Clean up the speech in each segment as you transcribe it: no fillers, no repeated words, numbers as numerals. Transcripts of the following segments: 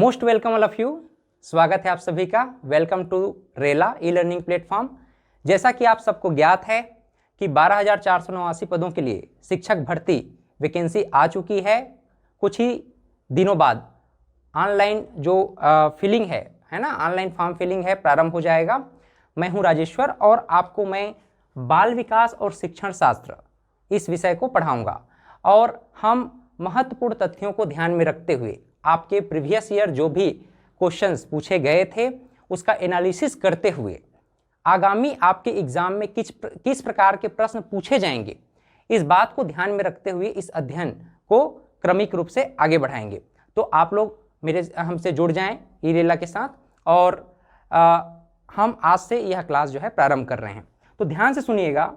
Most welcome all of you. स्वागत है आप सभी का। वेलकम टू रेला ई लर्निंग प्लेटफॉर्म। जैसा कि आप सबको ज्ञात है कि 12,489 पदों के लिए शिक्षक भर्ती वैकेंसी आ चुकी है। कुछ ही दिनों बाद ऑनलाइन जो फिलिंग है ना, ऑनलाइन फॉर्म फिलिंग है, प्रारंभ हो जाएगा। मैं हूं राजेश्वर और आपको मैं बाल विकास और शिक्षण शास्त्र इस विषय को पढ़ाऊंगा और हम महत्वपूर्ण तथ्यों को ध्यान में रखते हुए आपके प्रीवियस ईयर जो भी क्वेश्चंस पूछे गए थे उसका एनालिसिस करते हुए आगामी आपके एग्जाम में किस प्रकार के प्रश्न पूछे जाएंगे, इस बात को ध्यान में रखते हुए इस अध्ययन को क्रमिक रूप से आगे बढ़ाएंगे। तो आप लोग हमसे जुड़ जाएं ई रेला के साथ और हम आज से यह क्लास जो है प्रारंभ कर रहे हैं। तो ध्यान से सुनिएगा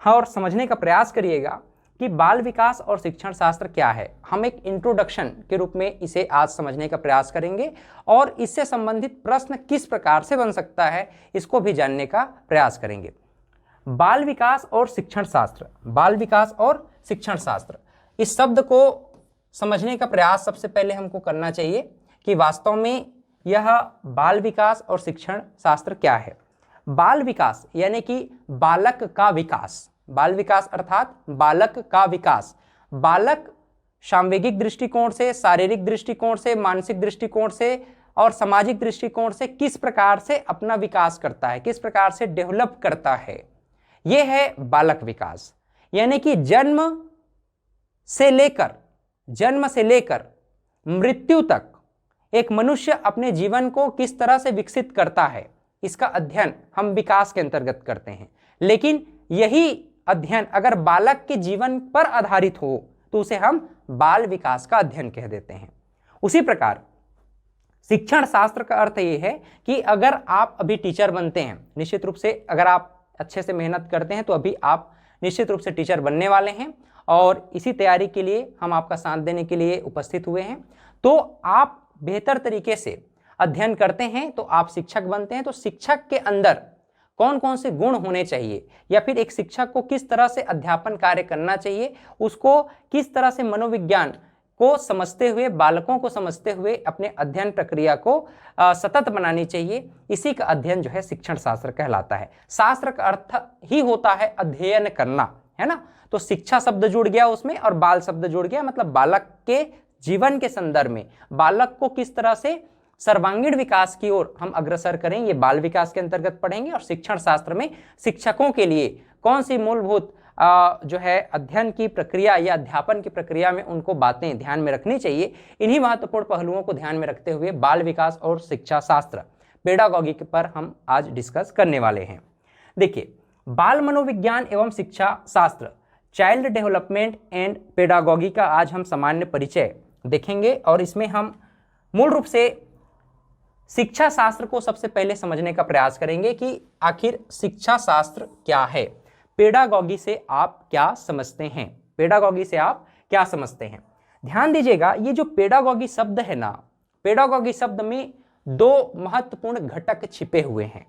और समझने का प्रयास करिएगा कि बाल विकास और शिक्षण शास्त्र क्या है। हम एक इंट्रोडक्शन के रूप में इसे आज समझने का प्रयास करेंगे और इससे संबंधित प्रश्न किस प्रकार से बन सकता है इसको भी जानने का प्रयास करेंगे। बाल विकास और शिक्षण शास्त्र, बाल विकास और शिक्षण शास्त्र, इस शब्द को समझने का प्रयास सबसे पहले हमको करना चाहिए कि वास्तव में यह बाल विकास और शिक्षण शास्त्र क्या है। बाल विकास यानी कि बालक का विकास, बाल विकास अर्थात बालक का विकास। बालक सांवेगिक दृष्टिकोण से, शारीरिक दृष्टिकोण से, मानसिक दृष्टिकोण से और सामाजिक दृष्टिकोण से किस प्रकार से अपना विकास करता है, किस प्रकार से डेवलप करता है, यह है बालक विकास। यानी कि जन्म से लेकर मृत्यु तक एक मनुष्य अपने जीवन को किस तरह से विकसित करता है, इसका अध्ययन हम विकास के अंतर्गत करते हैं। लेकिन यही अध्ययन अगर बालक के जीवन पर आधारित हो तो उसे हम बाल विकास का अध्ययन कह देते हैं। उसी प्रकार शिक्षण शास्त्र का अर्थ यह है कि अगर आप अभी टीचर बनते हैं, निश्चित रूप से अगर आप अच्छे से मेहनत करते हैं तो अभी आप निश्चित रूप से टीचर बनने वाले हैं और इसी तैयारी के लिए हम आपका साथ देने के लिए उपस्थित हुए हैं। तो आप बेहतर तरीके से अध्ययन करते हैं तो आप शिक्षक बनते हैं। तो शिक्षक के अंदर कौन कौन से गुण होने चाहिए या फिर एक शिक्षक को किस तरह से अध्यापन कार्य करना चाहिए, उसको किस तरह से मनोविज्ञान को समझते हुए, बालकों को समझते हुए अपने अध्ययन प्रक्रिया को सतत बनानी चाहिए, इसी का अध्ययन जो है शिक्षण शास्त्र कहलाता है। शास्त्र का अर्थ ही होता है अध्ययन करना, है ना। तो शिक्षा शब्द जुड़ गया उसमें और बाल शब्द जुड़ गया, मतलब बालक के जीवन के संदर्भ में बालक को किस तरह से सर्वांगीण विकास की ओर हम अग्रसर करें, ये बाल विकास के अंतर्गत पढ़ेंगे। और शिक्षण शास्त्र में शिक्षकों के लिए कौन सी मूलभूत जो है अध्ययन की प्रक्रिया या अध्यापन की प्रक्रिया में उनको बातें ध्यान में रखनी चाहिए, इन्हीं महत्वपूर्ण पहलुओं को ध्यान में रखते हुए बाल विकास और शिक्षा शास्त्र पेडागॉगी पर हम आज डिस्कस करने वाले हैं। देखिए, बाल मनोविज्ञान एवं शिक्षा शास्त्र, चाइल्ड डेवलपमेंट एंड पेडागॉगी का आज हम सामान्य परिचय देखेंगे और इसमें हम मूल रूप से शिक्षा शास्त्र को सबसे पहले समझने का प्रयास करेंगे कि आखिर शिक्षा शास्त्र क्या है, पेडागॉगी से आप क्या समझते हैं, पेडागॉगी से आप क्या समझते हैं। ध्यान दीजिएगा, ये जो पेडागॉगी शब्द है ना, पेडागॉगी शब्द में दो महत्वपूर्ण घटक छिपे हुए हैं।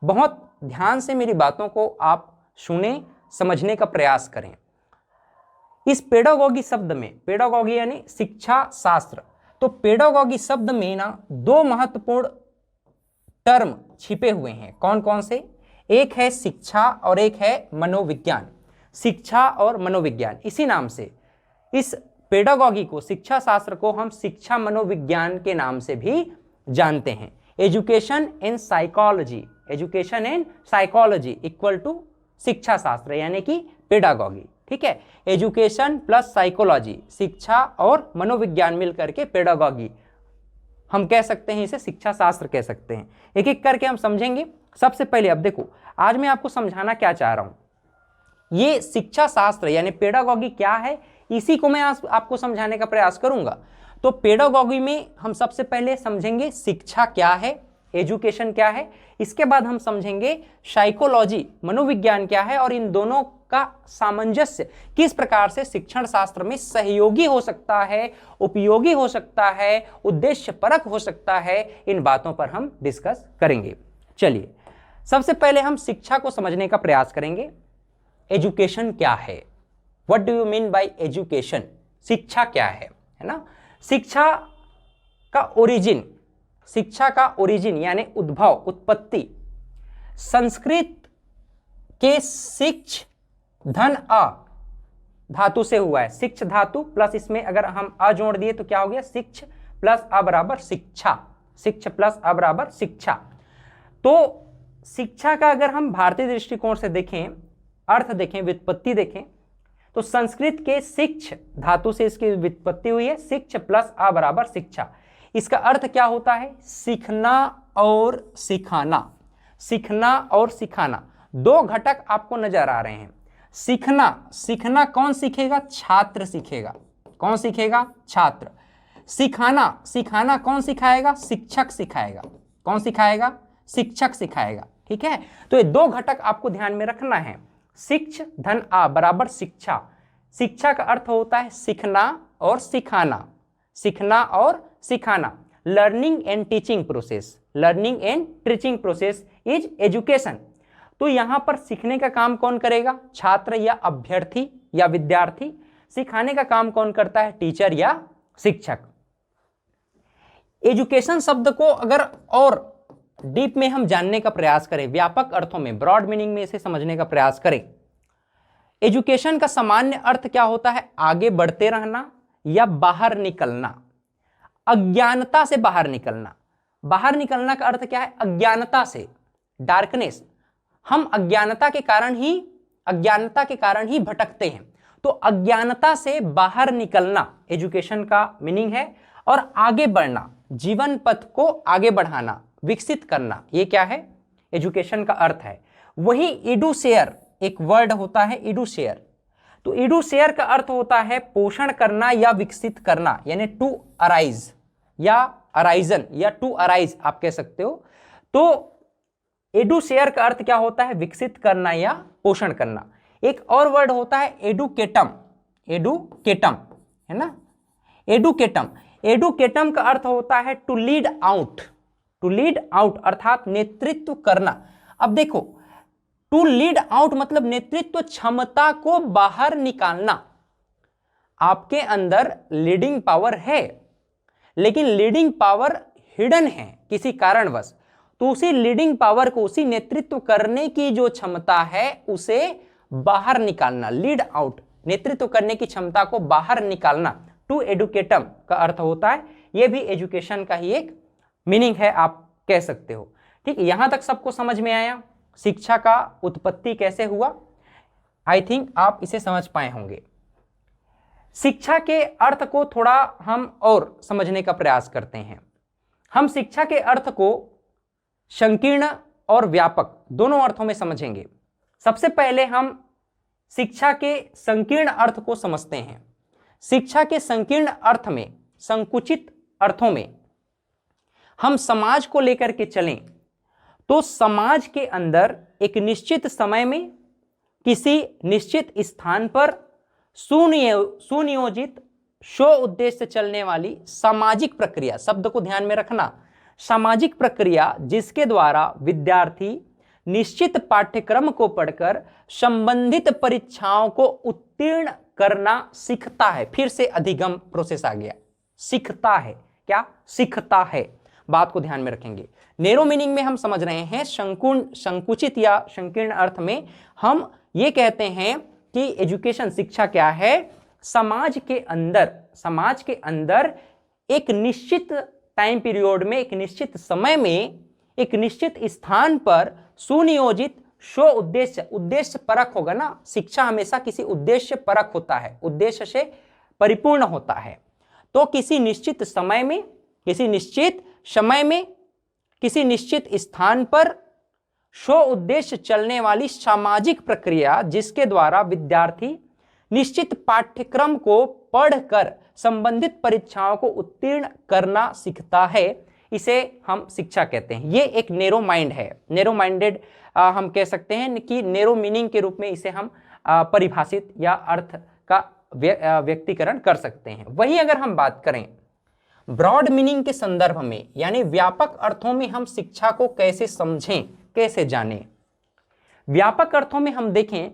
बहुत ध्यान से मेरी बातों को आप सुने, समझने का प्रयास करें। इस पेडागॉगी शब्द में, पेडागॉगी यानी शिक्षा शास्त्र, तो पेडागॉगी शब्द में ना दो महत्वपूर्ण टर्म छिपे हुए हैं। कौन कौन से? एक है शिक्षा और एक है मनोविज्ञान। शिक्षा और मनोविज्ञान, इसी नाम से इस पेडागॉगी को, शिक्षा शास्त्र को हम शिक्षा मनोविज्ञान के नाम से भी जानते हैं। Education and psychology, education and psychology equal to शिक्षा शास्त्र यानी कि पेडागॉगी। ठीक है, एजुकेशन प्लस साइकोलॉजी, शिक्षा और मनोविज्ञान मिलकर के पेडागॉगी, हम कह सकते हैं इसे शिक्षा शास्त्र कह सकते हैं। एक एक करके हम समझेंगे। सबसे पहले अब देखो, आज मैं आपको समझाना क्या चाह रहा हूं, ये शिक्षा शास्त्र यानी पेडागॉगी क्या है, इसी को मैं आज आपको समझाने का प्रयास करूंगा। तो पेडागॉगी में हम सबसे पहले समझेंगे शिक्षा क्या है, एजुकेशन क्या है, इसके बाद हम समझेंगे साइकोलॉजी, मनोविज्ञान क्या है और इन दोनों का सामंजस्य किस प्रकार से शिक्षण शास्त्र में सहयोगी हो सकता है, उपयोगी हो सकता है, उद्देश्यपरक हो सकता है, इन बातों पर हम डिस्कस करेंगे। चलिए, सबसे पहले हम शिक्षा को समझने का प्रयास करेंगे। एजुकेशन क्या है, what do you mean by education, शिक्षा क्या है ना। शिक्षा का ओरिजिन, शिक्षा का ओरिजिन यानी उद्भव, उत्पत्ति संस्कृत के शिक्ष धन अ धातु से हुआ है। शिक्ष धातु प्लस इसमें अगर हम अ जोड़ दिए तो क्या हो गया, शिक्ष प्लस अ बराबर शिक्षा, शिक्ष प्लस अ बराबर शिक्षा। तो शिक्षा का अगर हम भारतीय दृष्टिकोण से देखें, अर्थ देखें, व्युत्पत्ति देखें, तो संस्कृत के शिक्ष धातु से इसकी व्युत्पत्ति हुई है, शिक्ष प्लस अ बराबर शिक्षा। इसका अर्थ क्या होता है, सीखना और सिखाना, सीखना और सिखाना। दो घटक आपको नजर आ रहे हैं। सीखना, सीखना कौन सीखेगा, छात्र सीखेगा। कौन सीखेगा, छात्र। सिखाना, सिखाना कौन सिखाएगा, शिक्षक सिखाएगा। कौन सिखाएगा, शिक्षक सिखाएगा। ठीक है, तो ये दो घटक आपको ध्यान में रखना है। शिक्ष धन आ बराबर शिक्षा। शिक्षा का अर्थ होता है सीखना और सिखाना, सीखना और सिखाना। Learning and teaching process, learning and teaching process is education. तो यहां पर सीखने का काम कौन करेगा, छात्र या अभ्यर्थी या विद्यार्थी। सिखाने का काम कौन करता है, टीचर या शिक्षक। एजुकेशन शब्द को अगर और डीप में हम जानने का प्रयास करें, व्यापक अर्थों में, ब्रॉड मीनिंग में इसे समझने का प्रयास करें, एजुकेशन का सामान्य अर्थ क्या होता है, आगे बढ़ते रहना या बाहर निकलना, अज्ञानता से बाहर निकलना। बाहर निकलना का अर्थ क्या है, अज्ञानता से, डार्कनेस। हम अज्ञानता के कारण ही भटकते हैं। तो अज्ञानता से बाहर निकलना एजुकेशन का मीनिंग है। और आगे बढ़ना, जीवन पथ को आगे बढ़ाना, विकसित करना, ये क्या है, एजुकेशन का अर्थ है। वही इडुसेयर एक वर्ड होता है, इडुसेयर। तो इडुसेयर का अर्थ होता है पोषण करना या विकसित करना, यानी टू अराइज या अराइजन या टू अराइज आप कह सकते हो। तो एडुसेयर का अर्थ क्या होता है, विकसित करना या पोषण करना। एक और वर्ड होता है एडुकेटम, एडुकेटम है ना, एडुकेटम। एडुकेटम का अर्थ होता है to lead out, to lead out अर्थात नेतृत्व करना। अब देखो, टू लीड आउट मतलब नेतृत्व क्षमता को बाहर निकालना। आपके अंदर लीडिंग पावर है, लेकिन लीडिंग पावर हिडन है किसी कारणवश। तो उसी लीडिंग पावर को, उसी नेतृत्व करने की जो क्षमता है उसे बाहर निकालना, लीड आउट, नेतृत्व करने की क्षमता को बाहर निकालना, टू एडुकेटम का अर्थ होता है। यह भी एजुकेशन का ही एक मीनिंग है, आप कह सकते हो। ठीक, यहां तक सबको समझ में आया शिक्षा का उत्पत्ति कैसे हुआ। आई थिंक आप इसे समझ पाए होंगे। शिक्षा के अर्थ को थोड़ा हम और समझने का प्रयास करते हैं। हम शिक्षा के अर्थ को संकीर्ण और व्यापक दोनों अर्थों में समझेंगे। सबसे पहले हम शिक्षा के संकीर्ण अर्थ को समझते हैं। शिक्षा के संकीर्ण अर्थ में, संकुचित अर्थों में हम समाज को लेकर के चलें तो समाज के अंदर एक निश्चित समय में किसी निश्चित स्थान पर सुनियोजित स्व उद्देश्य चलने वाली सामाजिक प्रक्रिया, शब्द को ध्यान में रखना, सामाजिक प्रक्रिया जिसके द्वारा विद्यार्थी निश्चित पाठ्यक्रम को पढ़कर संबंधित परीक्षाओं को उत्तीर्ण करना सीखता है। फिर से अधिगम प्रोसेस आ गया, सीखता है, क्या सीखता है, बात को ध्यान में रखेंगे। नैरो मीनिंग में हम समझ रहे हैं, संकुचित या संकीर्ण अर्थ में हम ये कहते हैं कि एजुकेशन, शिक्षा क्या है, समाज के अंदर एक निश्चित टाइम पीरियड में, एक निश्चित समय में, एक निश्चित स्थान पर सुनियोजित स्व उद्देश्य, उद्देश्य परक होगा ना, शिक्षा हमेशा किसी उद्देश्य परक होता है, उद्देश्य से परिपूर्ण होता है। तो किसी निश्चित समय में, किसी निश्चित स्थान पर स्व उद्देश्य चलने वाली सामाजिक प्रक्रिया जिसके द्वारा विद्यार्थी निश्चित पाठ्यक्रम को पढ़कर संबंधित परीक्षाओं को उत्तीर्ण करना सीखता है, इसे हम शिक्षा कहते हैं। ये एक नैरो माइंड है, नैरो माइंडेड हम कह सकते हैं कि नैरो मीनिंग के रूप में इसे हम परिभाषित या अर्थ का व्यक्तीकरण कर सकते हैं। वहीं अगर हम बात करें ब्रॉड मीनिंग के संदर्भ में, यानी व्यापक अर्थों में हम शिक्षा को कैसे समझें, कैसे जानें। व्यापक अर्थों में हम देखें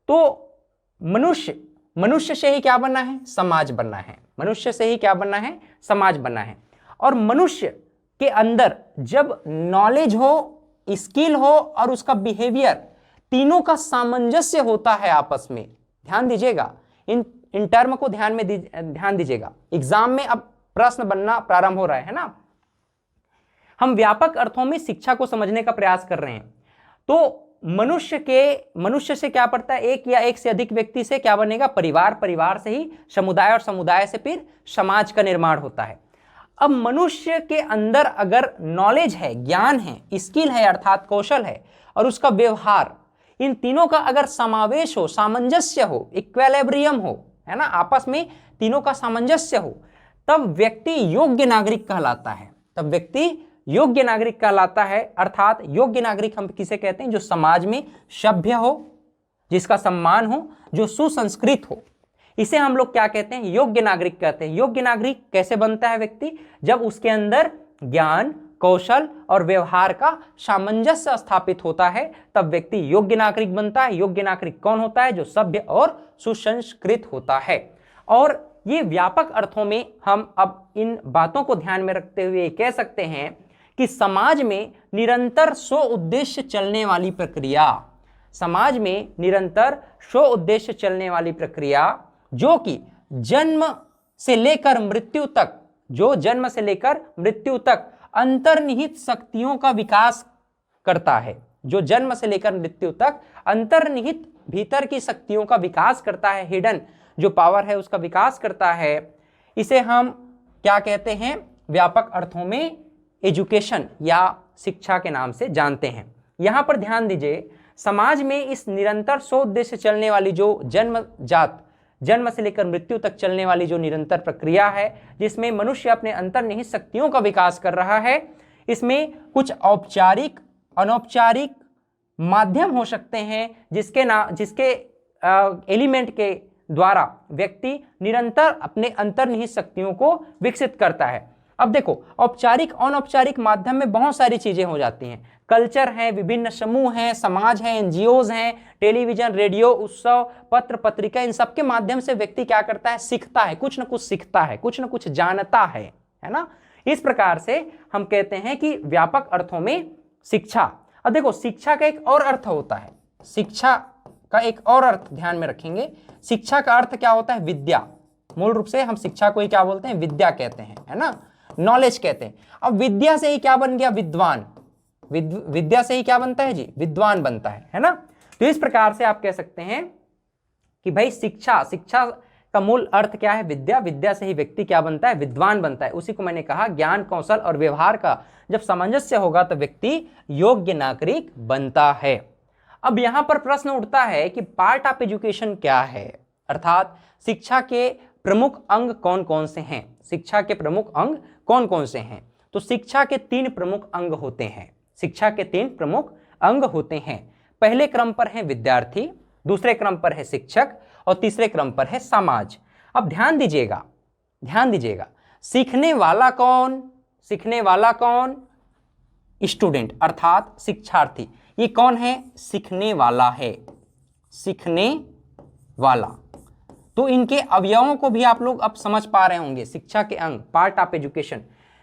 तो मनुष्य से ही क्या बनना है, समाज बनना है। मनुष्य से ही क्या बनना है, समाज बनना है। और मनुष्य के अंदर जब नॉलेज हो, स्किल हो और उसका बिहेवियर, तीनों का सामंजस्य होता है आपस में। ध्यान दीजिएगा, इन टर्म को ध्यान दीजिएगा। एग्जाम में अब प्रश्न बनना प्रारंभ हो रहा है ना। हम व्यापक अर्थों में शिक्षा को समझने का प्रयास कर रहे हैं। तो मनुष्य से क्या पड़ता है, एक या एक से अधिक व्यक्ति से क्या बनेगा, परिवार, परिवार से ही समुदाय और समुदाय से फिर समाज का निर्माण होता है। अब मनुष्य के अंदर अगर नॉलेज है, ज्ञान है, स्किल है अर्थात कौशल है, और उसका व्यवहार, इन तीनों का अगर समावेश हो, सामंजस्य हो, इक्विलिब्रियम हो, है ना, आपस में तीनों का सामंजस्य हो, तब व्यक्ति योग्य नागरिक कहलाता है। तब व्यक्ति योग्य नागरिक कहलाता है। अर्थात योग्य नागरिक हम किसे कहते हैं, जो समाज में सभ्य हो, जिसका सम्मान हो, जो सुसंस्कृत हो, इसे हम लोग क्या कहते हैं, योग्य नागरिक कहते हैं। योग्य नागरिक कैसे बनता है व्यक्ति, जब उसके अंदर ज्ञान, कौशल और व्यवहार का सामंजस्य स्थापित होता है, तब व्यक्ति योग्य नागरिक बनता है। योग्य नागरिक कौन होता है, जो सभ्य और सुसंस्कृत होता है। और ये व्यापक अर्थों में हम अब इन बातों को ध्यान में रखते हुए कह सकते हैं कि समाज में निरंतर स्व उद्देश्य चलने वाली प्रक्रिया, समाज में निरंतर स्व उद्देश्य चलने वाली प्रक्रिया, जो कि जन्म से लेकर मृत्यु तक, जो जन्म से लेकर मृत्यु तक अंतर्निहित शक्तियों का विकास करता है, जो जन्म से लेकर मृत्यु तक अंतर्निहित भीतर की शक्तियों का विकास करता है, हिडन जो पावर है उसका विकास करता है, इसे हम क्या कहते हैं, व्यापक अर्थों में एजुकेशन या शिक्षा के नाम से जानते हैं। यहां पर ध्यान दीजिए, समाज में इस निरंतर स्व उद्देश्य चलने वाली जो जन्म से लेकर मृत्यु तक चलने वाली जो निरंतर प्रक्रिया है, जिसमें मनुष्य अपने अंतर्निहित शक्तियों का विकास कर रहा है, इसमें कुछ औपचारिक, अनौपचारिक माध्यम हो सकते हैं, जिसके एलिमेंट के द्वारा व्यक्ति निरंतर अपने अंतर्निहित शक्तियों को विकसित करता है। अब देखो, औपचारिक अनौपचारिक माध्यम में बहुत सारी चीजें हो जाती हैं। कल्चर है, विभिन्न समूह हैं, समाज है, एनजीओज हैं, टेलीविजन, रेडियो, उत्सव, पत्र पत्रिका, इन सब के माध्यम से व्यक्ति क्या करता है, सीखता है, कुछ न कुछ सीखता है, कुछ न कुछ जानता है ना। इस प्रकार से हम कहते हैं कि व्यापक अर्थों में शिक्षा। अब देखो, शिक्षा का एक और अर्थ होता है, शिक्षा का एक और अर्थ ध्यान में रखेंगे। शिक्षा का अर्थ क्या होता है, विद्या। मूल रूप से हम शिक्षा को ही क्या बोलते हैं, विद्या कहते हैं, है ना, नॉलेज कहते हैं। अब विद्या से ही क्या बन गया, विद्वान। विद्या से ही क्या बनता है जी, विद्वान बनता है ना। तो इस प्रकार से आप कह सकते हैं कि भाई शिक्षा का मूल अर्थ क्या है, विद्या। विद्या से ही व्यक्ति क्या बनता है, विद्वान बनता है। उसी को मैंने कहा, ज्ञान, कौशल और व्यवहार का जब सामंजस्य होगा तो व्यक्ति योग्य नागरिक बनता है। अब यहां पर प्रश्न उठता है कि पार्ट ऑफ एजुकेशन क्या है, अर्थात शिक्षा के प्रमुख अंग कौन कौन से हैं। शिक्षा के प्रमुख अंग कौन कौन से हैं? तो शिक्षा के 3 प्रमुख अंग होते हैं। शिक्षा के 3 प्रमुख अंग होते हैं। पहले क्रम पर है विद्यार्थी, दूसरे क्रम पर है शिक्षक और तीसरे क्रम पर है समाज। अब ध्यान दीजिएगा, सीखने वाला कौन, स्टूडेंट अर्थात शिक्षार्थी। ये कौन है, सीखने वाला है, सीखने वाला। तो इनके अवयवों को भी आप लोग अब समझ पा रहे होंगे। शिक्षा के अंग, पार्ट ऑफ एजुकेशन।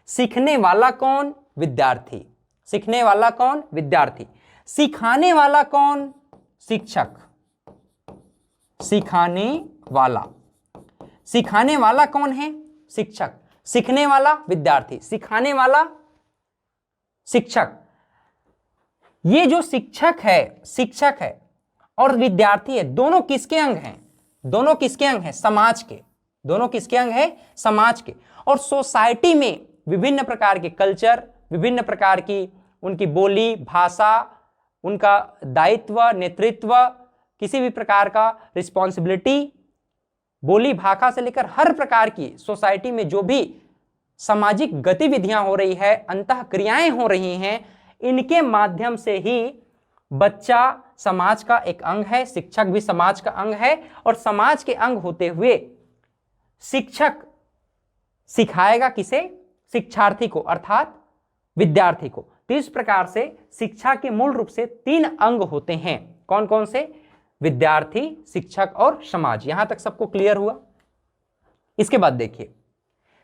सीखने वाला कौन, विद्यार्थी। सीखने वाला कौन, विद्यार्थी। सिखाने वाला कौन, शिक्षक। सिखाने वाला कौन है, शिक्षक। सीखने वाला विद्यार्थी, सिखाने वाला शिक्षक। ये जो शिक्षक है और विद्यार्थी है, दोनों किसके अंग हैं, समाज के। दोनों किसके अंग है, समाज के। और सोसाइटी में विभिन्न प्रकार के कल्चर, विभिन्न प्रकार की उनकी बोली, भाषा, उनका दायित्व, नेतृत्व, किसी भी प्रकार का रिस्पॉन्सिबिलिटी, बोली भाषा से लेकर हर प्रकार की सोसाइटी में जो भी सामाजिक गतिविधियां हो रही है, अंतः क्रियाएं हो रही हैं, इनके माध्यम से ही बच्चा समाज का एक अंग है, शिक्षक भी समाज का अंग है। और समाज के अंग होते हुए शिक्षक सिखाएगा किसे, शिक्षार्थी को अर्थात विद्यार्थी को। तो इस प्रकार से शिक्षा के मूल रूप से 3 अंग होते हैं। कौन कौन से, विद्यार्थी, शिक्षक और समाज। यहां तक सबको क्लियर हुआ। इसके बाद देखिए,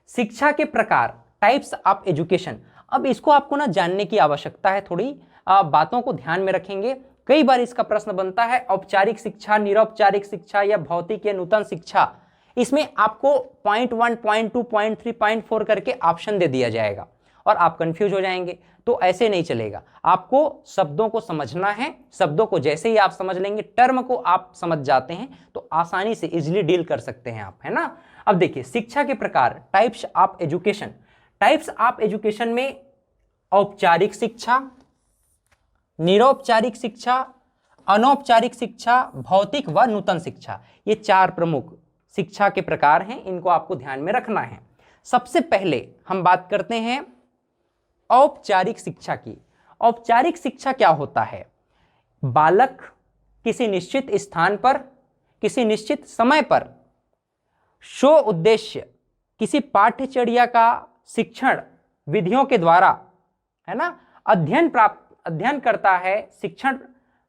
शिक्षा के प्रकार टाइप्स ऑफ एजुकेशन। अब इसको आपको ना जानने की आवश्यकता है, थोड़ी बातों को ध्यान में रखेंगे। कई बार इसका प्रश्न बनता है औपचारिक शिक्षा, निरौपचारिक शिक्षा या भौतिक या नूतन शिक्षा। इसमें आपको पॉइंट 1, पॉइंट 2, पॉइंट 3, पॉइंट 4 करके ऑप्शन दे दिया जाएगा और आप कंफ्यूज हो जाएंगे। तो ऐसे नहीं चलेगा, आपको शब्दों को समझना है। शब्दों को जैसे ही आप समझ लेंगे, टर्म को आप समझ जाते हैं, तो आसानी से इजिली डील कर सकते हैं आप, है ना। अब देखिए शिक्षा के प्रकार, types of education. Types of education में औपचारिक शिक्षा, निरौपचारिक शिक्षा, अनौपचारिक शिक्षा, भौतिक व नूतन शिक्षा, ये 4 प्रमुख शिक्षा के प्रकार हैं। इनको आपको ध्यान में रखना है। सबसे पहले हम बात करते हैं औपचारिक शिक्षा की। औपचारिक शिक्षा क्या होता है? बालक किसी निश्चित स्थान पर, किसी निश्चित समय पर, शो उद्देश्य किसी पाठ्यचर्या का शिक्षण विधियों के द्वारा, है ना, अध्ययन करता है, शिक्षण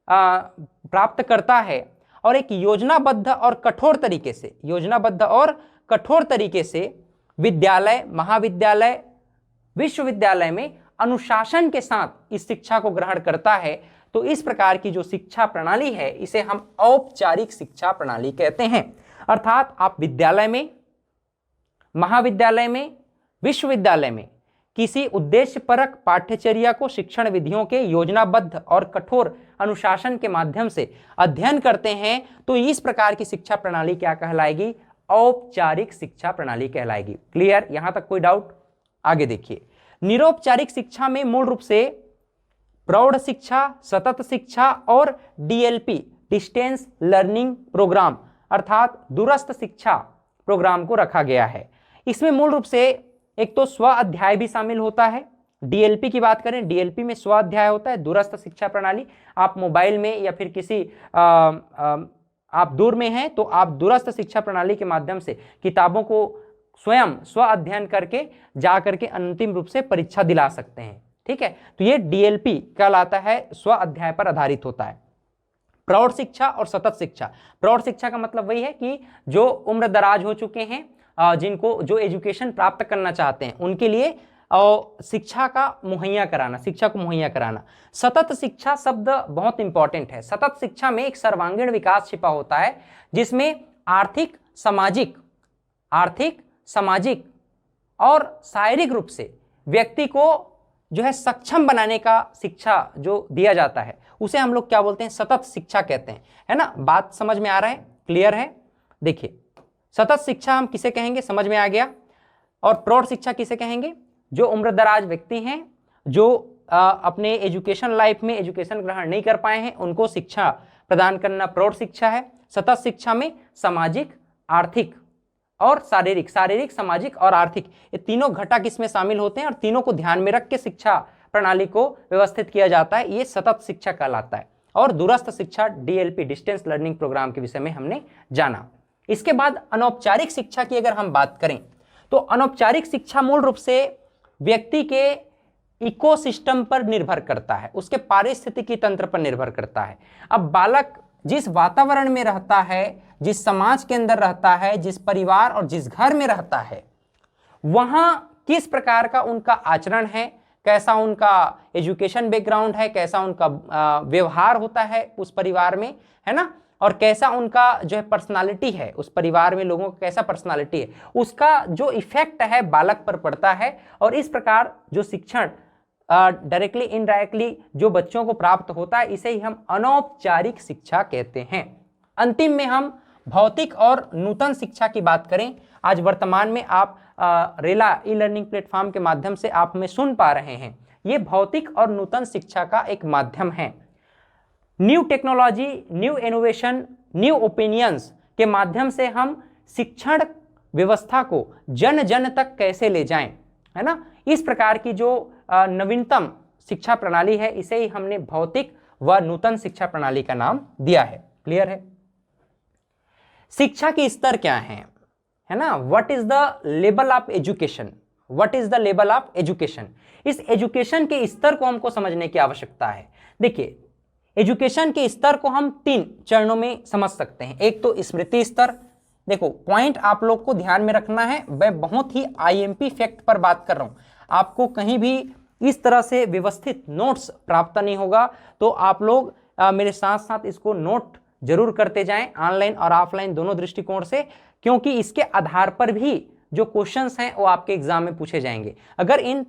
प्राप्त करता है और एक योजनाबद्ध और कठोर तरीके से विद्यालय, महाविद्यालय, विश्वविद्यालय में अनुशासन के साथ इस शिक्षा को ग्रहण करता है। तो इस प्रकार की जो शिक्षा प्रणाली है, इसे हम औपचारिक शिक्षा प्रणाली कहते हैं। अर्थात आप विद्यालय में, महाविद्यालय में, विश्वविद्यालय में किसी उद्देश्यपरक पाठ्यचर्या को शिक्षण विधियों के योजनाबद्ध और कठोर अनुशासन के माध्यम से अध्ययन करते हैं। तो इस प्रकार की शिक्षा प्रणाली क्या कहलाएगी? औपचारिक शिक्षा प्रणाली कहलाएगी। क्लियर? यहां तक कोई डाउट? आगे देखिए, निरौपचारिक शिक्षा में मूल रूप से प्रौढ़ शिक्षा, सतत शिक्षा और DLP, डिस्टेंस लर्निंग प्रोग्राम, अर्थात दूरस्थ शिक्षा प्रोग्राम को रखा गया है। इसमें मूल रूप से एक तो स्व अध्याय भी शामिल होता है। DLP की बात करें, DLP में स्व अध्याय होता है। दूरस्थ शिक्षा प्रणाली, आप मोबाइल में या फिर किसी आप दूर में हैं तो आप दूरस्थ शिक्षा प्रणाली के माध्यम से किताबों को स्वयं स्व अध्ययन करके जा करके अंतिम रूप से परीक्षा दिला सकते हैं। ठीक है, तो ये DLP कहलाता है, स्व अध्याय पर आधारित होता है। प्रौढ़ शिक्षा और सतत शिक्षा। प्रौढ़ शिक्षा का मतलब वही है कि जो उम्र दराज हो चुके हैं, जिनको जो एजुकेशन प्राप्त करना चाहते हैं, उनके लिए शिक्षा को मुहैया कराना। सतत शिक्षा शब्द बहुत इंपॉर्टेंट है। सतत शिक्षा में एक सर्वांगीण विकास छिपा होता है, जिसमें आर्थिक, सामाजिक और शारीरिक रूप से व्यक्ति को जो है सक्षम बनाने का शिक्षा जो दिया जाता है, उसे हम लोग क्या बोलते हैं? सतत शिक्षा कहते हैं, है ना। बात समझ में आ रहा है? क्लियर है? देखिए, सतत शिक्षा हम किसे कहेंगे? समझ में आ गया। और प्रौढ़ शिक्षा किसे कहेंगे? जो उम्रदराज व्यक्ति हैं, जो अपने एजुकेशन लाइफ में एजुकेशन ग्रहण नहीं कर पाए हैं, उनको शिक्षा प्रदान करना प्रौढ़ शिक्षा है। सतत शिक्षा में सामाजिक, आर्थिक और शारीरिक, सामाजिक और आर्थिक, ये तीनों घटक इसमें शामिल होते हैं और तीनों को ध्यान में रख के शिक्षा प्रणाली को व्यवस्थित किया जाता है। ये सतत शिक्षा कहलाता है। और दूरस्थ शिक्षा DLP, डिस्टेंस लर्निंग प्रोग्राम के विषय में हमने जाना। इसके बाद अनौपचारिक शिक्षा की अगर हम बात करें, तो अनौपचारिक शिक्षा मूल रूप से व्यक्ति के इकोसिस्टम पर निर्भर करता है, उसके पारिस्थितिकी तंत्र पर निर्भर करता है। अब बालक जिस वातावरण में रहता है, जिस समाज के अंदर रहता है, जिस परिवार और जिस घर में रहता है, वहां किस प्रकार का उनका आचरण है, कैसा उनका एजुकेशन बैकग्राउंड है, कैसा उनका व्यवहार होता है उस परिवार में, है ना, और कैसा उनका जो है पर्सनालिटी है, उस परिवार में लोगों का कैसा पर्सनालिटी है, उसका जो इफेक्ट है बालक पर पड़ता है। और इस प्रकार जो शिक्षण डायरेक्टली इनडायरेक्टली जो बच्चों को प्राप्त होता है, इसे ही हम अनौपचारिक शिक्षा कहते हैं। अंतिम में हम भौतिक और नूतन शिक्षा की बात करें। आज वर्तमान में आप रेला ई-लर्निंग प्लेटफॉर्म के माध्यम से आप में सुन पा रहे हैं, ये भौतिक और नूतन शिक्षा का एक माध्यम है। New technology, new innovation, new opinions के माध्यम से हम शिक्षण व्यवस्था को जन जन तक कैसे ले जाएं, है ना, इस प्रकार की जो नवीनतम शिक्षा प्रणाली है, इसे ही हमने भौतिक व नूतन शिक्षा प्रणाली का नाम दिया है। क्लियर है? शिक्षा के स्तर क्या हैं, है ना, what is the level of education, what is the level of education. इस एजुकेशन के स्तर को हमको समझने की आवश्यकता है। देखिए, एजुकेशन के स्तर को हम 3 चरणों में समझ सकते हैं। एक तो स्मृति स्तर, देखो पॉइंट आप लोग को ध्यान में रखना है, मैं बहुत ही आईएमपी फैक्ट पर बात कर रहा हूं, आपको कहीं भी इस तरह से व्यवस्थित नोट्स प्राप्त नहीं होगा। तो आप लोग मेरे साथ साथ इसको नोट जरूर करते जाएं, ऑनलाइन और ऑफलाइन दोनों दृष्टिकोण से, क्योंकि इसके आधार पर भी जो क्वेश्चंस हैं वो आपके एग्जाम में पूछे जाएंगे। अगर इन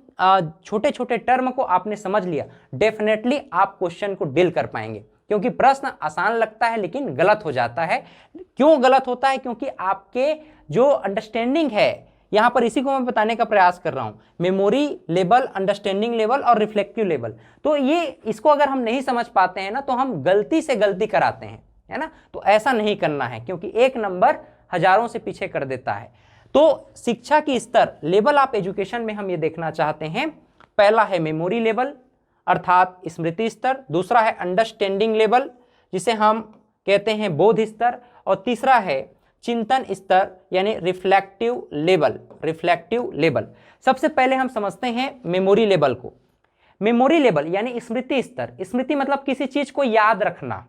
छोटे छोटे टर्म को आपने समझ लिया, डेफिनेटली आप क्वेश्चन को डील कर पाएंगे, क्योंकि प्रश्न आसान लगता है लेकिन गलत हो जाता है। क्यों गलत होता है? क्योंकि आपके जो अंडरस्टैंडिंग है, यहां पर इसी को मैं बताने का प्रयास कर रहा हूं, मेमोरी लेवल, अंडरस्टैंडिंग लेवल और रिफ्लेक्टिव लेवल। तो ये इसको अगर हम नहीं समझ पाते हैं ना, तो हम गलती से गलती कराते हैं, है ना। तो ऐसा नहीं करना है, क्योंकि एक नंबर हजारों से पीछे कर देता है। तो शिक्षा की स्तर, लेवल ऑफ एजुकेशन में हम ये देखना चाहते हैं, पहला है मेमोरी लेवल अर्थात स्मृति स्तर, दूसरा है अंडरस्टैंडिंग लेवल जिसे हम कहते हैं बोध स्तर, और तीसरा है चिंतन स्तर यानी रिफ्लेक्टिव लेवल। रिफ्लेक्टिव लेवल सबसे पहले हम समझते हैं मेमोरी लेवल को। मेमोरी लेवल यानी स्मृति स्तर। स्मृति मतलब किसी चीज को याद रखना,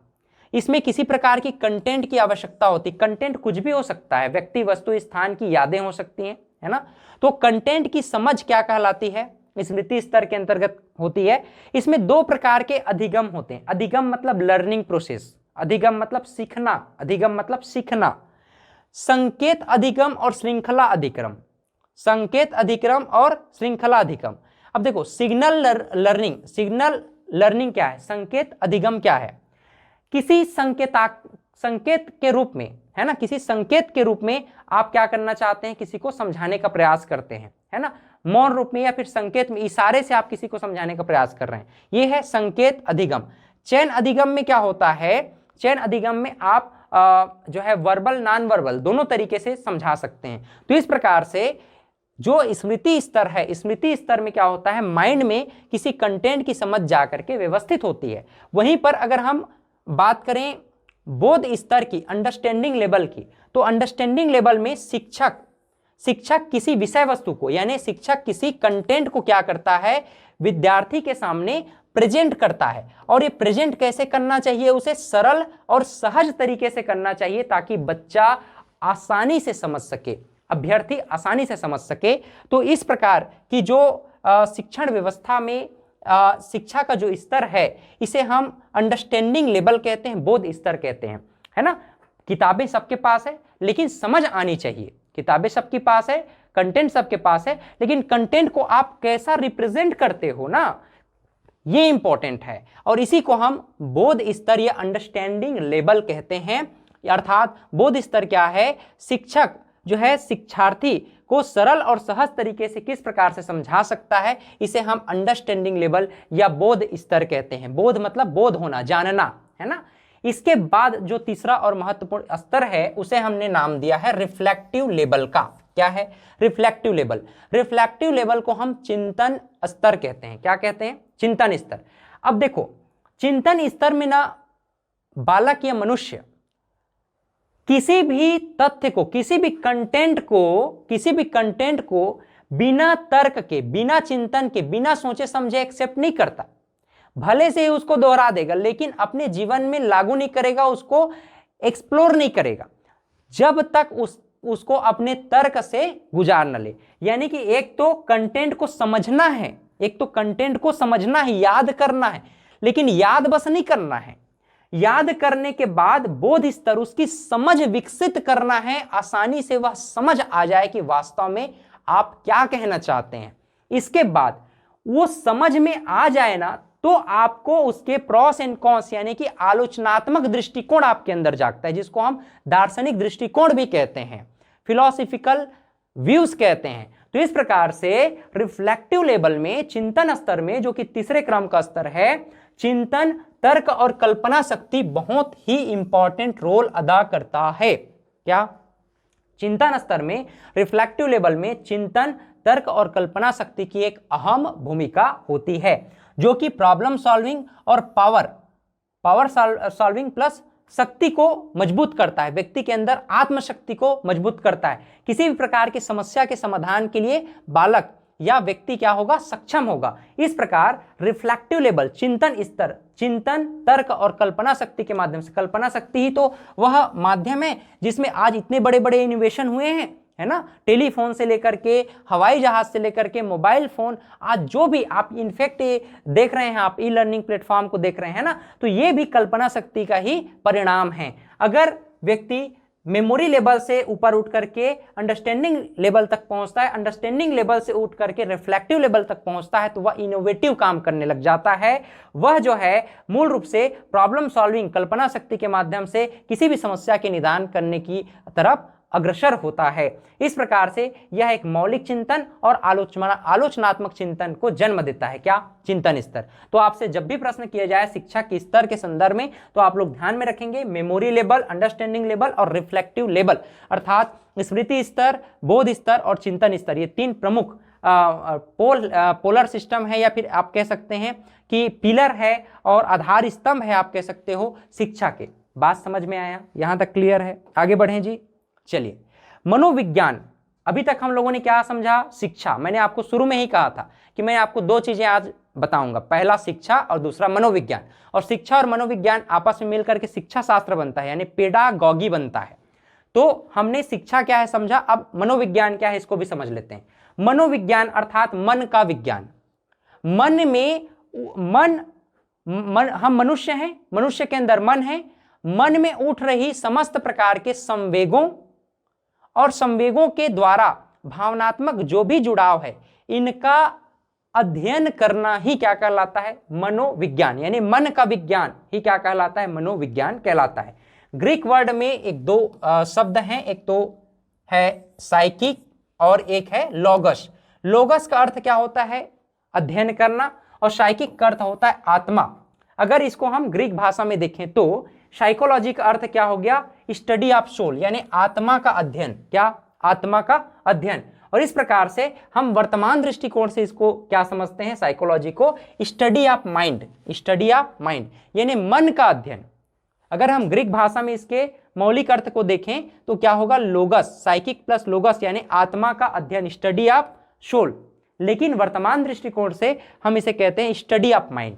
इसमें किसी प्रकार की कंटेंट की आवश्यकता होती। कंटेंट कुछ भी हो सकता है, व्यक्ति, वस्तु, स्थान की यादें हो सकती हैं, है ना। तो कंटेंट की समझ क्या कहलाती है, स्मृति स्तर के अंतर्गत होती है। इसमें दो प्रकार के अधिगम होते हैं। अधिगम मतलब लर्निंग प्रोसेस, अधिगम मतलब सीखना, अधिगम मतलब सीखना। संकेत अधिगम और श्रृंखला अधिक्रम, संकेत अधिक्रम और श्रृंखला अधिगम। अब देखो सिग्नल लर्निंग, सिग्नल लर्निंग क्या है, संकेत अधिगम क्या है। किसी संकेत के रूप में, है ना, किसी संकेत के रूप में आप क्या करना चाहते हैं, किसी को समझाने का प्रयास करते हैं, है ना, मौन रूप में या फिर संकेत में, इशारे से आप किसी को समझाने का प्रयास कर रहे हैं, ये है संकेत अधिगम। चयन अधिगम में क्या होता है, चयन अधिगम में आप जो है वर्बल नॉन वर्बल दोनों तरीके से समझा सकते हैं। तो इस प्रकार से जो स्मृति स्तर है, स्मृति स्तर में क्या होता है, माइंड में किसी कंटेंट की समझ जाकर के व्यवस्थित होती है। वहीं पर अगर हम बात करें बोध स्तर की, अंडरस्टैंडिंग लेवल की, तो अंडरस्टैंडिंग लेवल में शिक्षक किसी विषय वस्तु को, यानी शिक्षक किसी कंटेंट को क्या करता है, विद्यार्थी के सामने प्रेजेंट करता है। और ये प्रेजेंट कैसे करना चाहिए, उसे सरल और सहज तरीके से करना चाहिए, ताकि बच्चा आसानी से समझ सके, अभ्यर्थी आसानी से समझ सके। तो इस प्रकार की जो शिक्षण व्यवस्था में शिक्षा का जो स्तर है, इसे हम अंडरस्टैंडिंग लेवल कहते हैं, बोध स्तर कहते हैं, है ना। किताबें सबके पास है लेकिन समझ आनी चाहिए, किताबें सबके पास है, कंटेंट सबके पास है, लेकिन कंटेंट को आप कैसा रिप्रेजेंट करते हो ना, ये इंपॉर्टेंट है। और इसी को हम बोध स्तर या अंडरस्टैंडिंग लेवल कहते हैं। अर्थात बोध स्तर क्या है, शिक्षक जो है शिक्षार्थी को सरल और सहज तरीके से किस प्रकार से समझा सकता है, इसे हम अंडरस्टैंडिंग लेवल या बोध स्तर कहते हैं। बोध मतलब बोध होना, जानना, है ना। इसके बाद जो तीसरा और महत्वपूर्ण स्तर है, उसे हमने नाम दिया है रिफ्लेक्टिव लेवल का। क्या है, रिफ्लेक्टिव लेवल। रिफ्लेक्टिव लेवल को हम चिंतन स्तर कहते हैं। क्या कहते हैं, चिंतन स्तर। अब देखो चिंतन स्तर में ना बालक या मनुष्य किसी भी तथ्य को, किसी भी कंटेंट को बिना तर्क के, बिना चिंतन के, बिना सोचे समझे एक्सेप्ट नहीं करता। भले से ही उसको दोहरा देगा लेकिन अपने जीवन में लागू नहीं करेगा, उसको एक्सप्लोर नहीं करेगा, जब तक उसको अपने तर्क से गुजार न ले। यानी कि एक तो कंटेंट को समझना है, एक तो कंटेंट को समझना है, याद करना है, लेकिन याद बस नहीं करना है, याद करने के बाद बोध स्तर, उसकी समझ विकसित करना है, आसानी से वह समझ आ जाए कि वास्तव में आप क्या कहना चाहते हैं। इसके बाद वो समझ में आ जाए ना, तो आपको उसके प्रॉस एंड कॉन्स यानी कि आलोचनात्मक दृष्टिकोण आपके अंदर जागता है, जिसको हम दार्शनिक दृष्टिकोण भी कहते हैं, फिलोसॉफिकल व्यूज कहते हैं। तो इस प्रकार से रिफ्लेक्टिव लेवल में, चिंतन स्तर में, जो कि तीसरे क्रम का स्तर है, चिंतन, तर्क और कल्पना शक्ति बहुत ही इंपॉर्टेंट रोल अदा करता है। क्या, चिंतन स्तर में, रिफ्लेक्टिव लेवल में चिंतन, तर्क और कल्पना शक्ति की एक अहम भूमिका होती है, जो कि प्रॉब्लम सॉल्विंग और पावर सॉल्विंग प्लस शक्ति को मजबूत करता है, व्यक्ति के अंदर आत्मशक्ति को मजबूत करता है। किसी भी प्रकार की समस्या के समाधान के लिए बालक या व्यक्ति क्या होगा, सक्षम होगा। इस प्रकार रिफ्लेक्टिव लेवल, चिंतन स्तर, चिंतन, तर्क और कल्पना शक्ति के माध्यम से, कल्पना शक्ति ही तो वह माध्यम है जिसमें आज इतने बड़े बड़े इनोवेशन हुए हैं, है ना। टेलीफोन से लेकर के हवाई जहाज से लेकर के मोबाइल फोन, आज जो भी आप इनफैक्ट देख रहे हैं, आप ई लर्निंग प्लेटफॉर्म को देख रहे हैं ना, तो ये भी कल्पना शक्ति का ही परिणाम है। अगर व्यक्ति मेमोरी लेवल से ऊपर उठ करके अंडरस्टैंडिंग लेवल तक पहुंचता है, अंडरस्टैंडिंग लेवल से उठ करके रिफ्लेक्टिव लेवल तक पहुंचता है, तो वह इनोवेटिव काम करने लग जाता है। वह जो है मूल रूप से प्रॉब्लम सॉल्विंग, कल्पना शक्ति के माध्यम से किसी भी समस्या के निदान करने की तरफ अग्रसर होता है। इस प्रकार से यह एक मौलिक चिंतन और आलोचनात्मक चिंतन को जन्म देता है। क्या, चिंतन स्तर। तो आपसे जब भी प्रश्न किया जाए शिक्षा के स्तर के संदर्भ में, तो आप लोग ध्यान में रखेंगे मेमोरी लेवल, अंडरस्टैंडिंग लेवल और रिफ्लेक्टिव लेवल, अर्थात स्मृति स्तर, बोध स्तर और चिंतन स्तर। ये तीन प्रमुख पोलर सिस्टम है, या फिर आप कह सकते हैं कि पिलर है और आधार स्तंभ है, आप कह सकते हो शिक्षा के। बात समझ में आया, यहां तक क्लियर है? आगे बढ़ें जी। चलिए, मनोविज्ञान। अभी तक हम लोगों ने क्या समझा, शिक्षा। मैंने आपको शुरू में ही कहा था कि मैं आपको दो चीजें आज बताऊंगा, पहला शिक्षा और दूसरा मनोविज्ञान। और शिक्षा और मनोविज्ञान आपस में मिलकर के शिक्षा शास्त्र बनता है, यानी पेडागॉगी बनता है। तो हमने शिक्षा क्या है समझा, अब मनोविज्ञान क्या है इसको भी समझ लेते हैं। मनोविज्ञान अर्थात मन का विज्ञान। मन में हम मनुष्य हैं, मनुष्य के अंदर मन है। मन में उठ रही समस्त प्रकार के संवेगों और संवेगों के द्वारा भावनात्मक जो भी जुड़ाव है, इनका अध्ययन करना ही क्या कहलाता है, मनोविज्ञान। यानी मन का विज्ञान ही क्या कहलाता है, मनोविज्ञान कहलाता है। ग्रीक वर्ड में एक दो शब्द हैं, एक तो है साइकिक और एक है लोगस। लोगस का अर्थ क्या होता है, अध्ययन करना, और साइकिक का अर्थ होता है आत्मा। अगर इसको हम ग्रीक भाषा में देखें तो साइकोलॉजी का अर्थ क्या हो गया, स्टडी ऑफ सोल, यानी आत्मा का अध्ययन। क्या, आत्मा का अध्ययन। और इस प्रकार से हम वर्तमान दृष्टिकोण से इसको क्या समझते हैं, साइकोलॉजी को study of mind, study of mind यानी मन का अध्ययन। अगर हम ग्रीक भाषा में इसके मौलिक अर्थ को देखें तो क्या होगा, लोगस, साइकिक प्लस लोगस यानी आत्मा का अध्ययन, स्टडी ऑफ सोल। लेकिन वर्तमान दृष्टिकोण से हम इसे कहते हैं स्टडी ऑफ माइंड।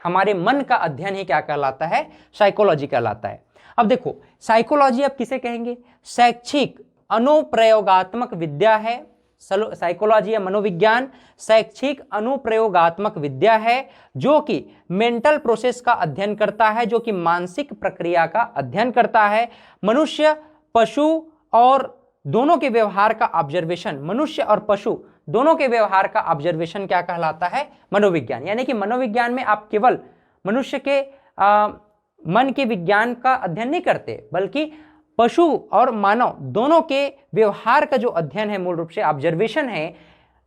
हमारे मन का अध्ययन ही क्या कहलाता है, साइकोलॉजी कहलाता है। अब देखो, साइकोलॉजी अब किसे कहेंगे, शैक्षिक अनुप्रयोगात्मक विद्या है। साइकोलॉजी या मनोविज्ञान शैक्षिक अनुप्रयोगात्मक विद्या है जो कि मेंटल प्रोसेस का अध्ययन करता है, जो कि मानसिक प्रक्रिया का अध्ययन करता है। मनुष्य, पशु और दोनों के व्यवहार का ऑब्जर्वेशन, मनुष्य और पशु दोनों के व्यवहार का ऑब्जर्वेशन क्या कहलाता है, मनोविज्ञान। यानी कि मनोविज्ञान में आप केवल मनुष्य के मन के विज्ञान का अध्ययन नहीं करते, बल्कि पशु और मानव दोनों के व्यवहार का जो अध्ययन है, मूल रूप से ऑब्जर्वेशन है,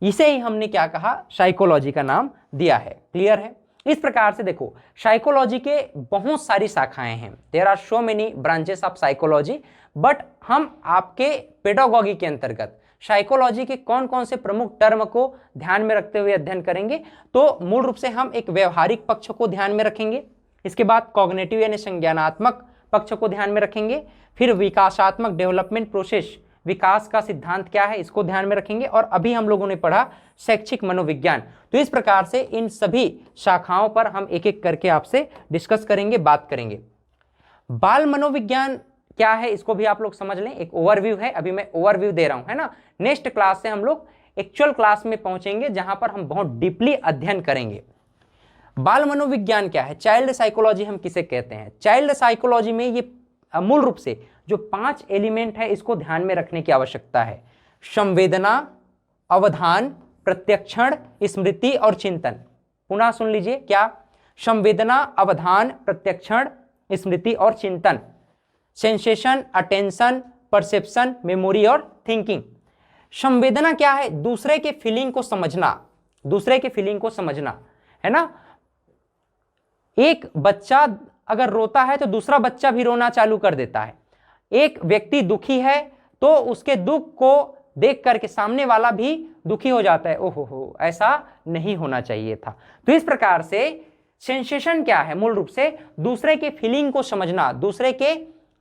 इसे ही हमने क्या कहा, साइकोलॉजी का नाम दिया है। क्लियर है? इस प्रकार से देखो, साइकोलॉजी के बहुत सारी शाखाएं हैं, there are so many branches of psychology, but हम आपके पेडागॉगी के अंतर्गत साइकोलॉजी के कौन कौन से प्रमुख टर्म को ध्यान में रखते हुए अध्ययन करेंगे। तो मूल रूप से हम एक व्यवहारिक पक्ष को ध्यान में रखेंगे, इसके बाद कॉग्निटिव यानी संज्ञानात्मक पक्ष को ध्यान में रखेंगे, फिर विकासात्मक डेवलपमेंट प्रोसेस, विकास का सिद्धांत क्या है इसको ध्यान में रखेंगे, और अभी हम लोगों ने पढ़ा शैक्षिक मनोविज्ञान। तो इस प्रकार से इन सभी शाखाओं पर हम एक एक करके आपसे डिस्कस करेंगे, बात करेंगे। बाल मनोविज्ञान क्या है इसको भी आप लोग समझ लें, एक ओवरव्यू है, अभी मैं ओवरव्यू दे रहा हूं, है ना। नेक्स्ट क्लास से हम लोग एक्चुअल क्लास में पहुंचेंगे जहां पर हम बहुत डीपली अध्ययन करेंगे। बाल मनोविज्ञान क्या है, चाइल्ड साइकोलॉजी हम किसे कहते हैं। चाइल्ड साइकोलॉजी में ये मूल रूप से जो 5 एलिमेंट है इसको ध्यान में रखने की आवश्यकता है। संवेदना, अवधान, प्रत्यक्षण, स्मृति और चिंतन। पुनः सुन लीजिए, क्या, संवेदना, अवधान, प्रत्यक्षण, स्मृति और चिंतन। सेंसेशन, अटेंशन, परसेप्शन, मेमोरी और थिंकिंग। संवेदना क्या है, दूसरे के फीलिंग को समझना, दूसरे के फीलिंग को समझना, है ना। एक बच्चा अगर रोता है तो दूसरा बच्चा भी रोना चालू कर देता है। एक व्यक्ति दुखी है तो उसके दुख को देख करके सामने वाला भी दुखी हो जाता है, ओहो हो, ऐसा नहीं होना चाहिए था। तो इस प्रकार से सेंसेशन क्या है, मूल रूप से दूसरे के फीलिंग को समझना, दूसरे के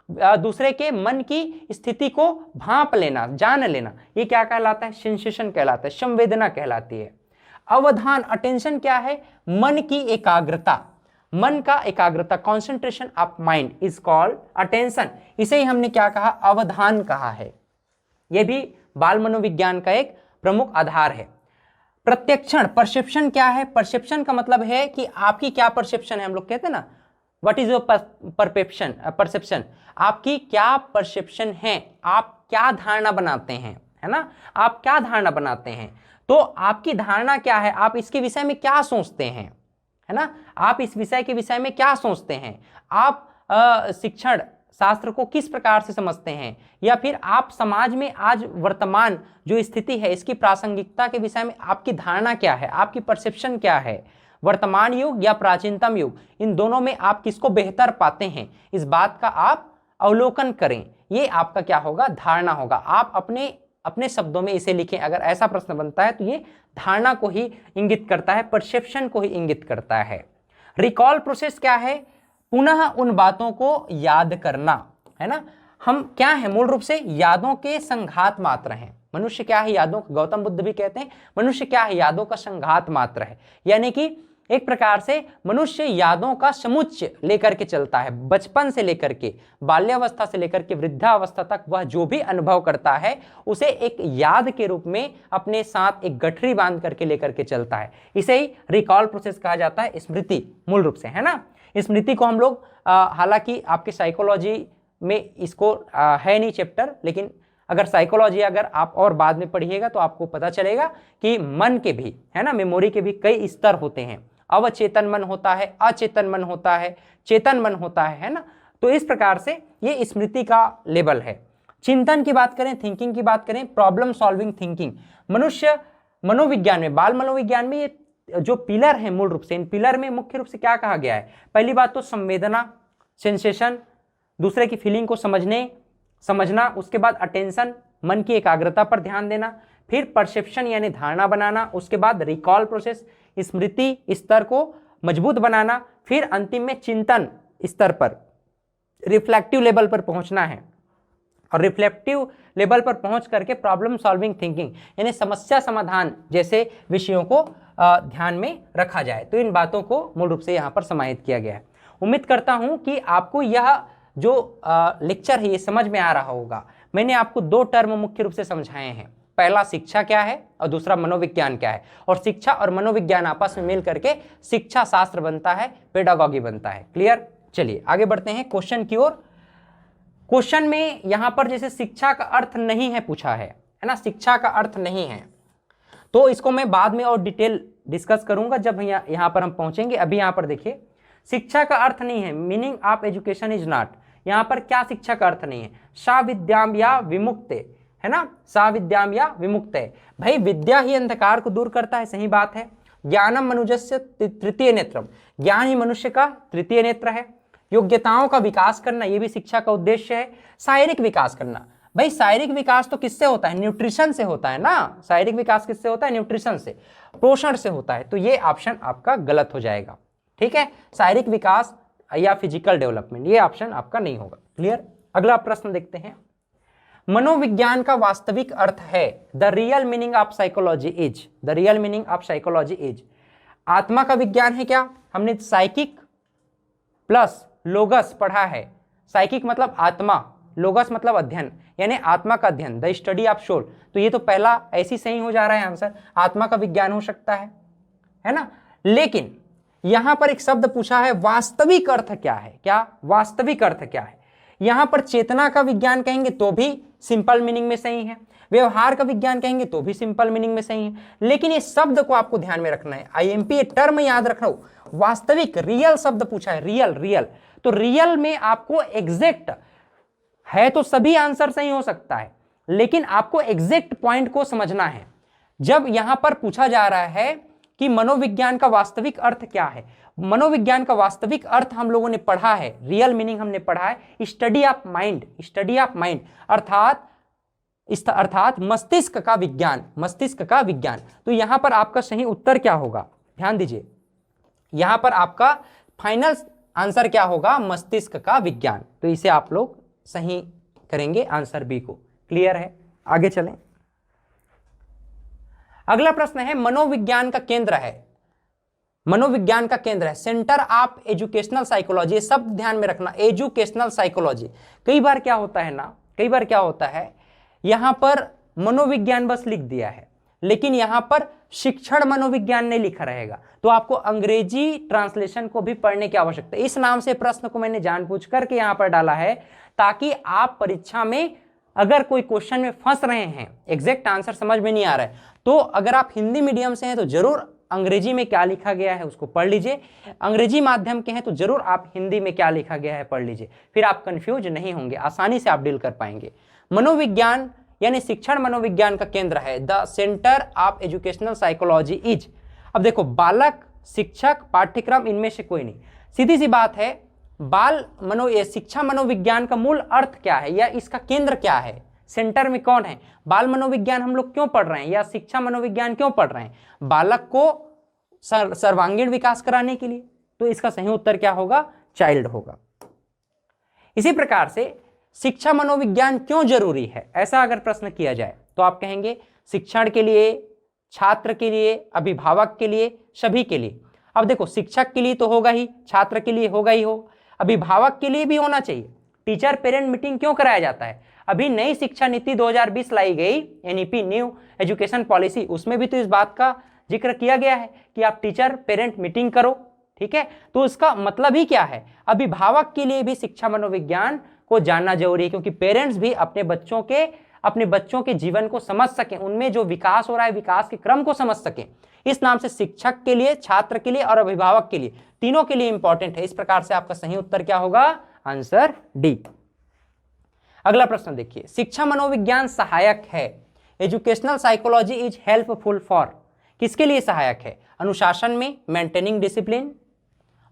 दूसरे के मन की स्थिति को भांप लेना, जान लेना, ये क्या कहलाता है? सेंसेशन कहलाता है, संवेदना कहलाती है। अवधान, अटेंशन क्या है? मन की एकाग्रता, मन का एकाग्रता, concentration of mind is called attention. इसे ही हमने क्या कहा? अवधान कहा है। यह भी बाल मनोविज्ञान का एक प्रमुख आधार है। प्रत्यक्षण, परसेप्शन क्या है? परसेप्शन का मतलब है कि आपकी क्या परसेप्शन है। हम लोग कहते हैं ना, व्हाट इज योर परसेप्शन, आपकी क्या परसेप्शन है, आप क्या धारणा बनाते हैं, है ना, आप क्या धारणा बनाते हैं। तो आपकी धारणा क्या है, आप इसके विषय में क्या सोचते हैं, है ना, आप इस विषय के विषय में क्या सोचते हैं, आप शिक्षण शास्त्र को किस प्रकार से समझते हैं, या फिर आप समाज में आज वर्तमान जो स्थिति है इसकी प्रासंगिकता के विषय में आपकी धारणा क्या है, आपकी परसेप्शन क्या है। वर्तमान युग या प्राचीनतम युग, इन दोनों में आप किसको बेहतर पाते हैं, इस बात का आप अवलोकन करें। ये आपका क्या होगा? धारणा होगा। आप अपने शब्दों में इसे लिखें। अगर ऐसा प्रश्न बनता है तो ये धारणा को ही इंगित करता है, परसेप्शन को ही इंगित करता है। रिकॉल प्रोसेस क्या है? पुनः उन बातों को याद करना, है ना। हम क्या है? मूल रूप से यादों के संघात मात्र हैं। मनुष्य क्या है? यादों, गौतम बुद्ध भी कहते हैं मनुष्य क्या है? यादों का संघात मात्र है। यानी कि एक प्रकार से मनुष्य यादों का समुच्चय लेकर के चलता है। बचपन से लेकर के, बाल्यावस्था से लेकर के वृद्धावस्था तक वह जो भी अनुभव करता है उसे एक याद के रूप में अपने साथ एक गठरी बांध करके लेकर के चलता है। इसे ही रिकॉल प्रोसेस कहा जाता है, स्मृति मूल रूप से, है ना। स्मृति को हम लोग हालांकि आपके साइकोलॉजी में इसको है नहीं चैप्टर, लेकिन अगर साइकोलॉजी अगर आप और बाद में पढ़िएगा तो आपको पता चलेगा कि मन के भी, है ना, मेमोरी के भी कई स्तर होते हैं। अवचेतन मन होता है, अचेतन मन होता है, चेतन मन होता है ना। तो इस प्रकार से ये स्मृति का लेवल है। चिंतन की बात करें, थिंकिंग की बात करें, प्रॉब्लम सॉल्विंग थिंकिंग, मनुष्य मनोविज्ञान में, बाल मनोविज्ञान में ये जो पिलर है मूल रूप से, इन पिलर में मुख्य रूप से क्या कहा गया है? पहली बात तो संवेदना, सेंसेशन, दूसरे की फीलिंग को समझना, उसके बाद अटेंशन, मन की एकाग्रता पर ध्यान देना, फिर परसेप्शन यानी धारणा बनाना, उसके बाद रिकॉल प्रोसेस, स्मृति स्तर को मजबूत बनाना, फिर अंतिम में चिंतन स्तर पर, रिफ्लेक्टिव लेवल पर पहुंचना है। और रिफ्लेक्टिव लेवल पर पहुंच करके प्रॉब्लम सॉल्विंग थिंकिंग यानी समस्या समाधान जैसे विषयों को ध्यान में रखा जाए। तो इन बातों को मूल रूप से यहाँ पर समाहित किया गया है। उम्मीद करता हूँ कि आपको यह जो लेक्चर है ये समझ में आ रहा होगा। मैंने आपको दो टर्म मुख्य रूप से समझाए हैं, पहला शिक्षा क्या है और दूसरा मनोविज्ञान क्या है। और शिक्षा और मनोविज्ञान आपस में मिल करके शिक्षा शास्त्र बनता है, पेडागॉजी बनता है। क्लियर? चलिए आगे बढ़ते हैं क्वेश्चन की ओर। क्वेश्चन में यहां पर जैसे शिक्षा का अर्थ नहीं है पूछा है ना, शिक्षा का अर्थ नहीं है, तो इसको मैं बाद में और डिटेल डिस्कस करूंगा जब यहां पर हम पहुंचेंगे। अभी यहां पर देखिए, शिक्षा का अर्थ नहीं है, meaning of education is not. यहां पर क्या शिक्षा का अर्थ नहीं है? सा विद्याम या विमुक्ते, है ना, सा विद्याम या विमुक्ते। भाई विद्या ही अंधकार को दूर करता है, सही बात है। ज्ञानम मनुजस्य तृतीय नेत्रम, ज्ञान ही मनुष्य का तृतीय नेत्र है। योग्यताओं का विकास करना, यह भी शिक्षा का उद्देश्य है। शारीरिक विकास करना, भाई शारीरिक विकास तो किससे होता है? न्यूट्रिशन से होता है ना। शारीरिक विकास किससे होता है? न्यूट्रिशन से, पोषण से होता है। तो ये ऑप्शन आपका गलत हो जाएगा, ठीक है। शारीरिक विकास या फिजिकल डेवलपमेंट, ये ऑप्शन आपका नहीं होगा। क्लियर? अगला प्रश्न देखते हैं। मनोविज्ञान का वास्तविक अर्थ है, the real meaning of psychology is, the real meaning of psychology is, आत्मा का विज्ञान है क्या? हमने साइकिक प्लस लोगस पढ़ा है। साइकिक मतलब आत्मा, लोगस मतलब अध्ययन, यानी आत्मा का अध्ययन, द स्टडी ऑफ सोल। तो ये तो पहला ऐसी सही हो जा रहा है आंसर, आत्मा का विज्ञान हो सकता है ना। लेकिन यहां पर एक शब्द पूछा है, वास्तविक अर्थ क्या है? क्या वास्तविक अर्थ क्या है? यहां पर चेतना का विज्ञान कहेंगे तो भी सिंपल मीनिंग में सही है, व्यवहार का विज्ञान कहेंगे तो भी सिंपल मीनिंग में सही है। लेकिन ये शब्द को आपको ध्यान में रखना है, आईएमपी टर्म याद रखना हो। वास्तविक, रियल शब्द पूछा है, रियल, तो रियल में आपको एग्जैक्ट है तो सभी आंसर सही हो सकता है, लेकिन आपको एग्जैक्ट पॉइंट को समझना है। जब यहां पर पूछा जा रहा है कि मनोविज्ञान का वास्तविक अर्थ क्या है, मनोविज्ञान का वास्तविक अर्थ हम लोगों ने पढ़ा है, रियल मीनिंग हमने पढ़ा है, study of mind, study of mind अर्थात मस्तिष्क का विज्ञान, मस्तिष्क का विज्ञान। तो यहां पर आपका सही उत्तर क्या होगा? ध्यान दीजिए, यहां पर आपका फाइनल आंसर क्या होगा? मस्तिष्क का विज्ञान। तो इसे आप लोग सही करेंगे आंसर बी को। क्लियर है? आगे चलें। अगला प्रश्न है, मनोविज्ञान का केंद्र है, मनोविज्ञान का केंद्र है, सेंटर ऑफ एजुकेशनल साइकोलॉजी। सब ध्यान में रखना, एजुकेशनल साइकोलॉजी। कई बार क्या होता है ना, कई बार क्या होता है, यहां पर मनोविज्ञान बस लिख दिया है, लेकिन यहां पर शिक्षण मनोविज्ञान नहीं लिखा रहेगा, तो आपको अंग्रेजी ट्रांसलेशन को भी पढ़ने की आवश्यकता है। इस नाम से प्रश्न को मैंने जानबूझ करके यहां पर डाला है, ताकि आप परीक्षा में अगर कोई क्वेश्चन में फंस रहे हैं, एग्जैक्ट आंसर समझ में नहीं आ रहा है, तो अगर आप हिंदी मीडियम से हैं तो जरूर अंग्रेजी में क्या लिखा गया है उसको पढ़ लीजिए, अंग्रेजी माध्यम के हैं तो जरूर आप हिंदी में क्या लिखा गया है पढ़ लीजिए, फिर आप कंफ्यूज नहीं होंगे, आसानी से आप डील कर पाएंगे। मनोविज्ञान यानी शिक्षण मनोविज्ञान का केंद्र है, the centre of educational psychology is. अब देखो, बालक, शिक्षक, पाठ्यक्रम, इनमें से कोई नहीं। सीधी सी बात है, शिक्षा मनोविज्ञान का मूल अर्थ क्या है या इसका केंद्र क्या है, सेंटर में कौन है? बाल मनोविज्ञान हम लोग क्यों पढ़ रहे हैं या शिक्षा मनोविज्ञान क्यों पढ़ रहे हैं? बालक को सर्वांगीण विकास कराने के लिए, तो इसका सही उत्तर क्या होगा? चाइल्ड होगा। इसी प्रकार से शिक्षा मनोविज्ञान क्यों जरूरी है, ऐसा अगर प्रश्न किया जाए तो आप कहेंगे शिक्षण के लिए, छात्र के लिए, अभिभावक के लिए, सभी के लिए। अब देखो, शिक्षक के लिए तो होगा ही, छात्र के लिए होगा ही हो, अभिभावक के लिए भी होना चाहिए। टीचर पेरेंट मीटिंग क्यों कराया जाता है? अभी नई शिक्षा नीति 2020 लाई गई, एनईपी, न्यू एजुकेशन पॉलिसी, उसमें भी तो इस बात का जिक्र किया गया है कि आप टीचर पेरेंट मीटिंग करो। ठीक है, तो इसका मतलब ही क्या है? अभिभावक के लिए भी शिक्षा मनोविज्ञान को जानना जरूरी है, क्योंकि पेरेंट्स भी अपने बच्चों के जीवन को समझ सकें, उनमें जो विकास हो रहा है विकास के क्रम को समझ सकें। इस नाम से शिक्षक के लिए, छात्र के लिए और अभिभावक के लिए, तीनों के लिए इंपॉर्टेंट है। इस प्रकार से आपका सही उत्तर क्या होगा? Answer D. अगला प्रश्न देखिए, शिक्षा मनोविज्ञान सहायक है, educational psychology is helpful for, किसके लिए सहायक है? अनुशासन में, मेंटेनिंग डिसिप्लिन,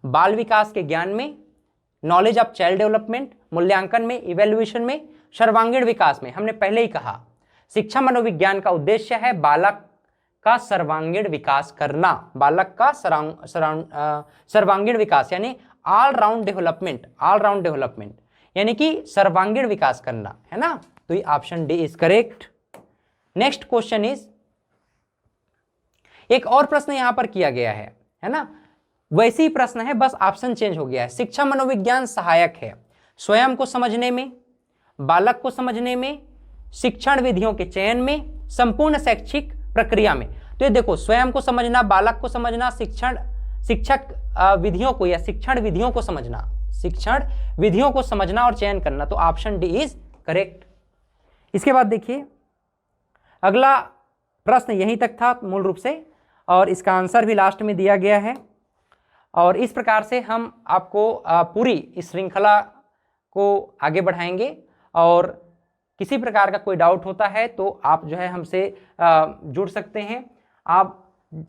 बाल विकास के ज्ञान में, नॉलेज ऑफ चाइल्ड डेवलपमेंट, मूल्यांकन में, इवेल्युएशन में, सर्वांगीण विकास में। हमने पहले ही कहा, शिक्षा मनोविज्ञान का उद्देश्य है बालक का सर्वांगीण विकास करना, बालक का सर्वांगीण विकास यानी ऑल राउंड डेवलपमेंट, यानी कि सर्वांगीण विकास करना, है ना? तो ये option D is correct. Next question is, एक और प्रश्न यहां पर किया गया है ना? वैसे ही प्रश्न है, बस ऑप्शन चेंज हो गया है। शिक्षा मनोविज्ञान सहायक है स्वयं को समझने में, बालक को समझने में, शिक्षण विधियों के चयन में, संपूर्ण शैक्षिक प्रक्रिया में। तो ये देखो, स्वयं को समझना, बालक को समझना, शिक्षण विधियों को या शिक्षण विधियों को समझना और चयन करना, तो ऑप्शन डी इज करेक्ट। इसके बाद देखिए, अगला प्रश्न यहीं तक था मूल रूप से, और इसका आंसर भी लास्ट में दिया गया है। और इस प्रकार से हम आपको पूरी इस श्रृंखला को आगे बढ़ाएंगे, और किसी प्रकार का कोई डाउट होता है तो आप जो है हमसे जुड़ सकते हैं। आप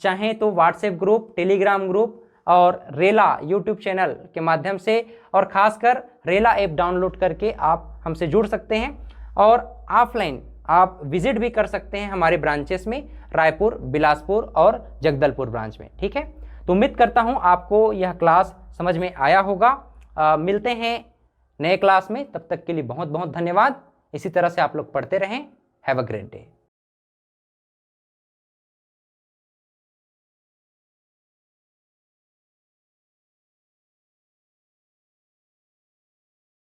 चाहें तो व्हाट्सएप ग्रुप, टेलीग्राम ग्रुप और रेला यूट्यूब चैनल के माध्यम से, और खासकर रेला ऐप डाउनलोड करके आप हमसे जुड़ सकते हैं, और ऑफलाइन आप विजिट भी कर सकते हैं हमारे ब्रांचेस में, रायपुर, बिलासपुर और जगदलपुर ब्रांच में। ठीक है, तो उम्मीद करता हूं आपको यह क्लास समझ में आया होगा। मिलते हैं नए क्लास में, तब तक के लिए बहुत बहुत धन्यवाद। इसी तरह से आप लोग पढ़ते रहें। Have a great day.